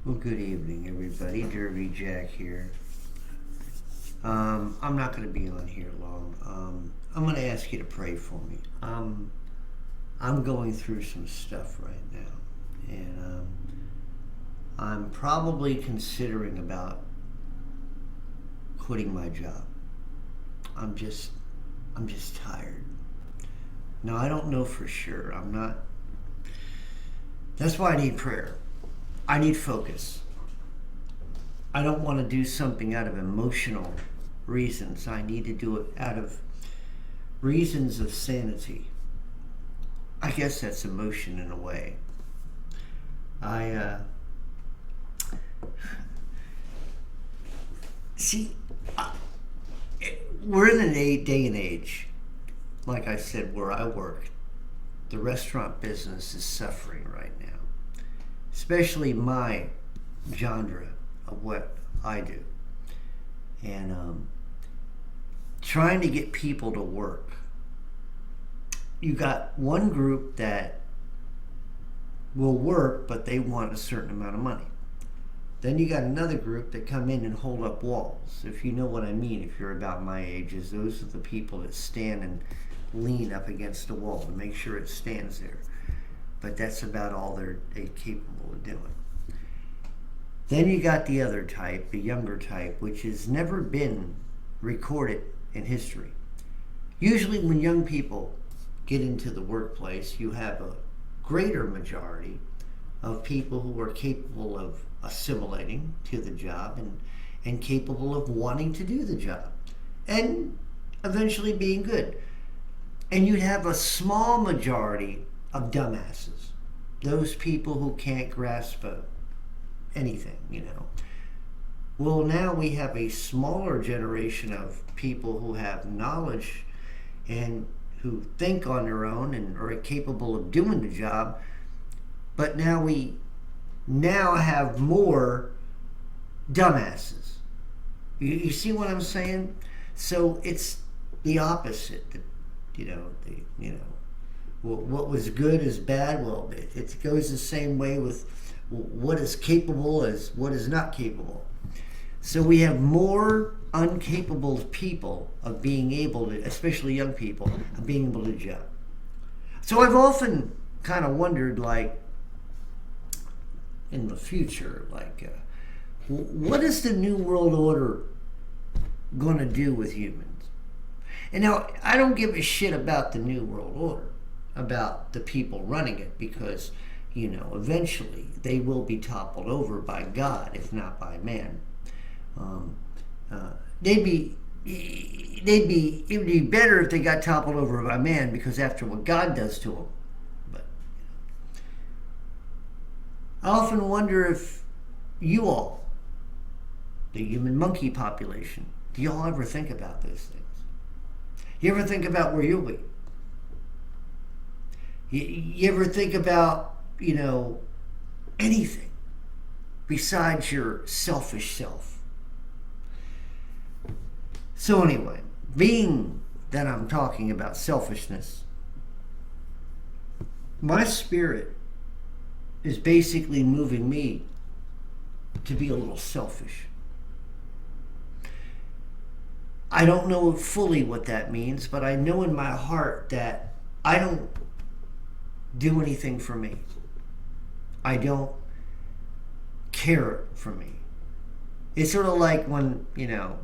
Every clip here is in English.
Well, good evening, everybody. Derby Jack here. I'm not going to be on here long. I'm going to ask you to pray for me. I'm going through some stuff right now, and I'm probably considering about quitting my job. I'm just, I'm just tired. Now I don't know for sure. I'm not. That's why I need prayer. I need focus. I don't want to do something out of emotional reasons. I need to do it out of reasons of sanity. I guess that's emotion in a way. I see. I, we're in a day and age, like I said, where I work. The restaurant business is suffering right now, especially my genre of what I do. And trying to get people to work. You got one group that will work, but they want a certain amount of money. Then you got another group that come in and hold up walls. If you know what I mean, if you're about my age, is those are the people that stand and lean up against the wall to make sure it stands there. But that's about all they're capable of doing. Then you got the other type, the younger type, which has never been recorded in history. Usually when young people get into the workplace, you have a greater majority of people who are capable of assimilating to the job and capable of wanting to do the job and eventually being good. And you'd have a small majority of dumbasses, those people who can't grasp anything. Well, now we have a smaller generation of people who have knowledge and who think on their own and are capable of doing the job, but now we have more dumbasses. You see what I'm saying? So it's the opposite. What was good is bad. Well, it goes the same way with what is capable as what is not capable. So we have more incapable people of being able to, especially young people, of being able to do the job. So I've often kind of wondered, like, in the future, like, what is the New World Order going to do with humans? And now, I don't give a shit about the New World Order, about the people running it, because, eventually they will be toppled over by God, if not by man. It would be better if they got toppled over by man, because after what God does to them. But I often wonder if you all, the human monkey population, do y'all ever think about those things? You ever think about where you'll be? You ever think about, anything besides your selfish self? So anyway, being that I'm talking about selfishness, my spirit is basically moving me to be a little selfish. I don't know fully what that means, but I know in my heart that I don't do anything for me. I don't care for me. It's sort of like when,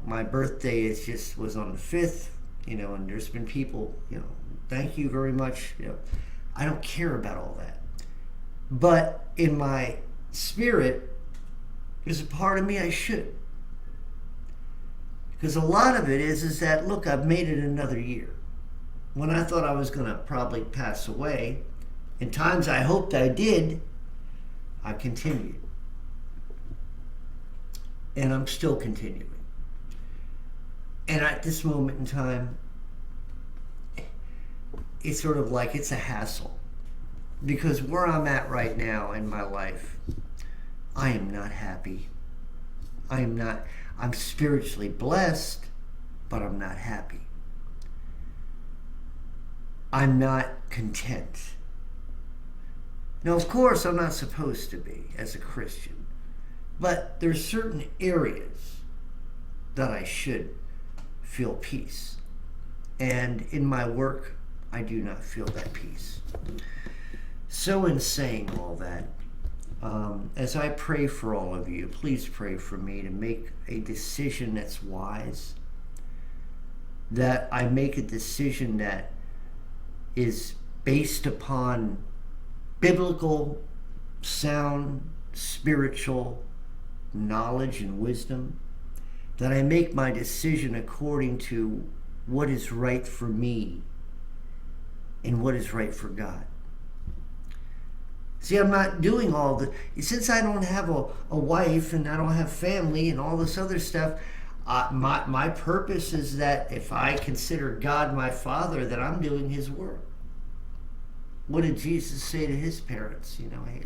my birthday was on the 5th, and there's been people, thank you very much. I don't care about all that. But in my spirit, there's a part of me I should. Because a lot of it is that, look, I've made it another year. When I thought I was going to probably pass away, in times I hoped I did, I continued. And I'm still continuing. And at this moment in time, it's sort of like it's a hassle. Because where I'm at right now in my life, I am not happy. I'm spiritually blessed, but I'm not happy. I'm not content. Now, of course, I'm not supposed to be as a Christian. But there's certain areas that I should feel peace. And in my work, I do not feel that peace. So in saying all that, as I pray for all of you, please pray for me to make a decision that's wise, that I make a decision that is based upon biblical, sound, spiritual knowledge and wisdom, that I make my decision according to what is right for me and what is right for God. See, I'm not doing all the, since I don't have a wife and I don't have family and all this other stuff, my purpose is that if I consider God my Father, that I'm doing His work. What did Jesus say to His parents? You know, hey,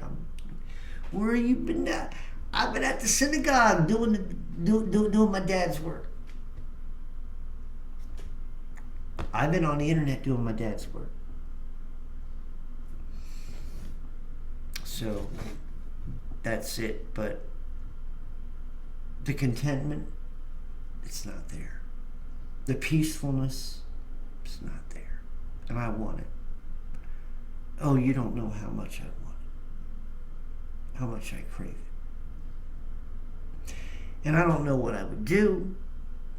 where have you been at? I've been at the synagogue doing my dad's work. I've been on the internet doing my dad's work. So that's it. But the contentment, it's not there. The peacefulness, it's not there. And I want it. Oh, you don't know how much I want it. How much I crave it. And I don't know what I would do,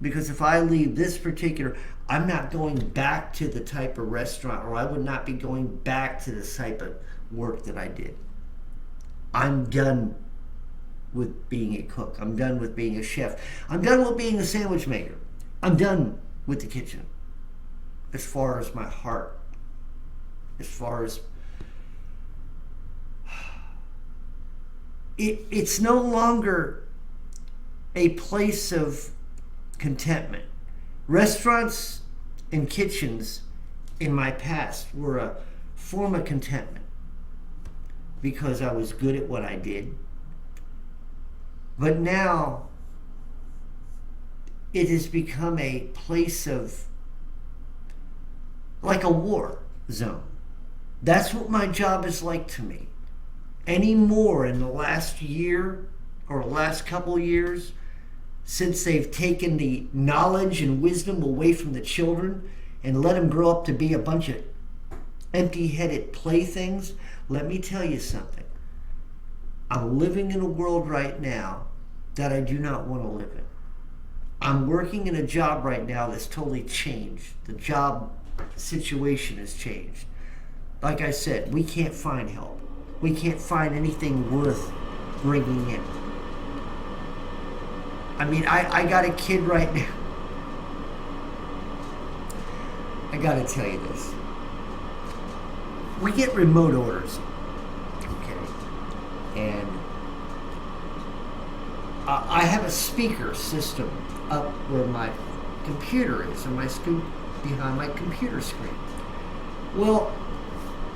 because if I leave this particular, I'm not going back to the type of restaurant, or I would not be going back to the type of work that I did. I'm done with being a cook. I'm done with being a chef. I'm done with being a sandwich maker. I'm done with the kitchen. As far as my heart, as far as it's no longer a place of contentment. Restaurants and kitchens in my past were a form of contentment because I was good at what I did. But now it has become a place of, like a war zone. That's what my job is like to me. Any more in the last year or last couple years, since they've taken the knowledge and wisdom away from the children and let them grow up to be a bunch of empty-headed playthings, let me tell you something. I'm living in a world right now that I do not want to live in. I'm working in a job right now that's totally changed. The job situation has changed. Like I said, we can't find help. We can't find anything worth bringing in. I mean, I got a kid right now. I got to tell you this. We get remote orders, okay? And I have a speaker system up where my computer is, and behind my computer screen. Well,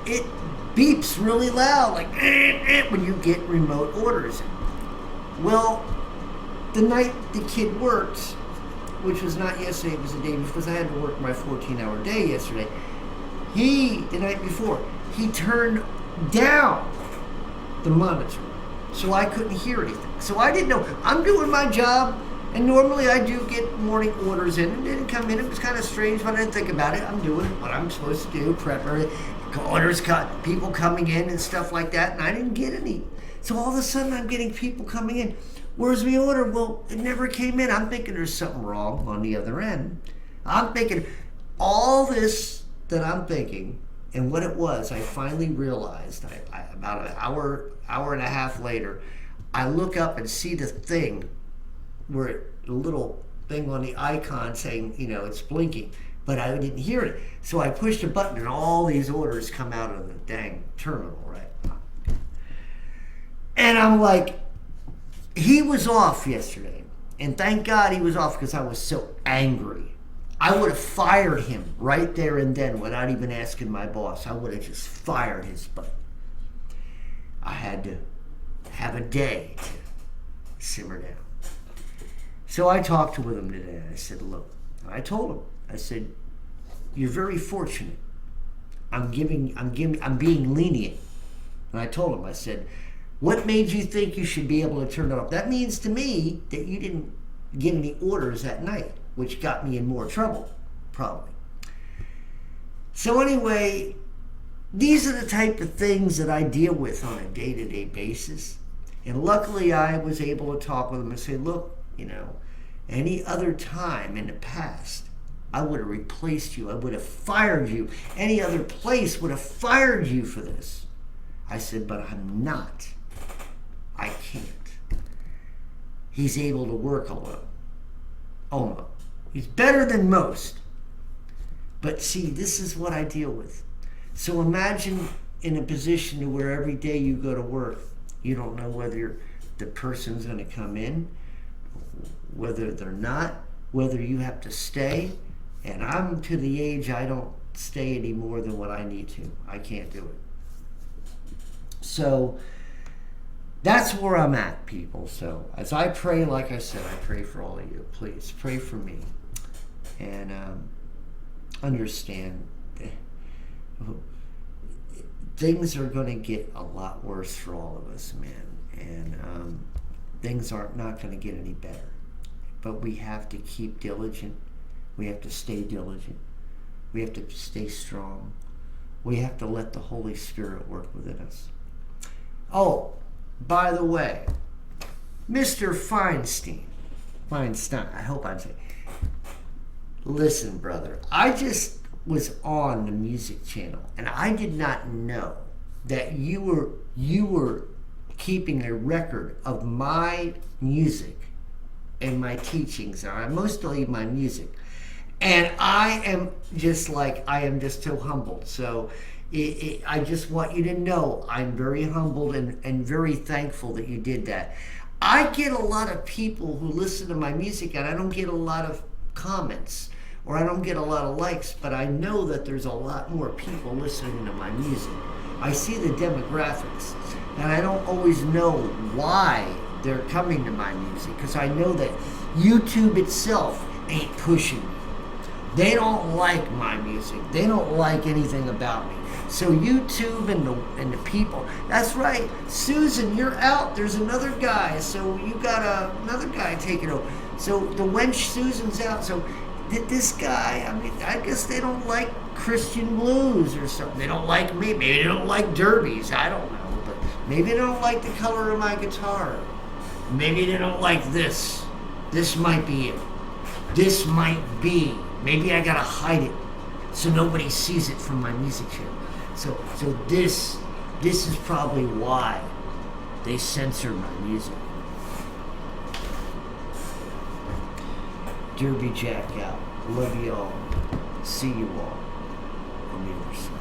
it beeps really loud, like when you get remote orders. Well, the night the kid worked, which was not yesterday, it was the day before, because I had to work my 14-hour day yesterday. The night before, he turned down the monitor, so I couldn't hear anything. So I didn't know. I'm doing my job, and normally I do get morning orders in. It didn't come in. It was kind of strange, but I didn't think about it. I'm doing what I'm supposed to do, prep orders, people coming in and stuff like that, and I didn't get any. So all of a sudden, I'm getting people coming in. Where's my order? Well, it never came in. I'm thinking there's something wrong on the other end. I'm thinking all this that I'm thinking, and what it was, I finally realized, about an hour and a half later, I look up and see the thing, where the little thing on the icon saying, it's blinking, but I didn't hear it. So I pushed a button and all these orders come out of the dang terminal, right? And I'm like, he was off yesterday, and thank God he was off, because I was so angry. I would have fired him right there and then without even asking my boss. I would have just fired his butt. I had to have a day to simmer down. So I talked with him today. I said, look, I told him, I said, you're very fortunate. I'm being lenient. And I told him, I said, What made you think you should be able to turn it off? That means to me that you didn't get any orders at night, which got me in more trouble, probably. So anyway, these are the type of things that I deal with on a day-to-day basis. And luckily I was able to talk with them and say, look, any other time in the past, I would have replaced you. I would have fired you. Any other place would have fired you for this. I said, but I'm not. I can't. He's able to work alone. Almost. He's better than most. But see, this is what I deal with. So imagine in a position to where every day you go to work, you don't know whether the person's going to come in, whether they're not, whether you have to stay. And I'm to the age I don't stay any more than what I need to. I can't do it. So that's where I'm at, people. So as I pray, like I said, I pray for all of you. Please pray for me. And understand things are going to get a lot worse for all of us, man. And things are not going to get any better. But we have to keep diligent. We have to stay diligent. We have to stay strong. We have to let the Holy Spirit work within us. Oh, by the way, Mr. Feinstein, I hope I'm saying, listen, brother, I just was on the music channel, and I did not know that you were keeping a record of my music and my teachings, mostly my music. And I am just so humbled. So I just want you to know I'm very humbled and very thankful that you did that. I get a lot of people who listen to my music, and I don't get a lot of comments, or I don't get a lot of likes, but I know that there's a lot more people listening to my music. I see the demographics, and I don't always know why they're coming to my music, because I know that YouTube itself ain't pushing me. They don't like my music. They don't like anything about me. So YouTube and the people, that's right, Susan, you're out. There's another guy. So you got another guy taking over. So the wench Susan's out. So this guy, I guess they don't like Christian blues or something. They don't like me. Maybe they don't like derbies. I don't know. But maybe they don't like the color of my guitar. Maybe they don't like this. This might be it. This might be. Maybe I gotta hide it so nobody sees it from my music channel. So this is probably why they censor my music. Derby Jack out. Love you all. See you all on the other side.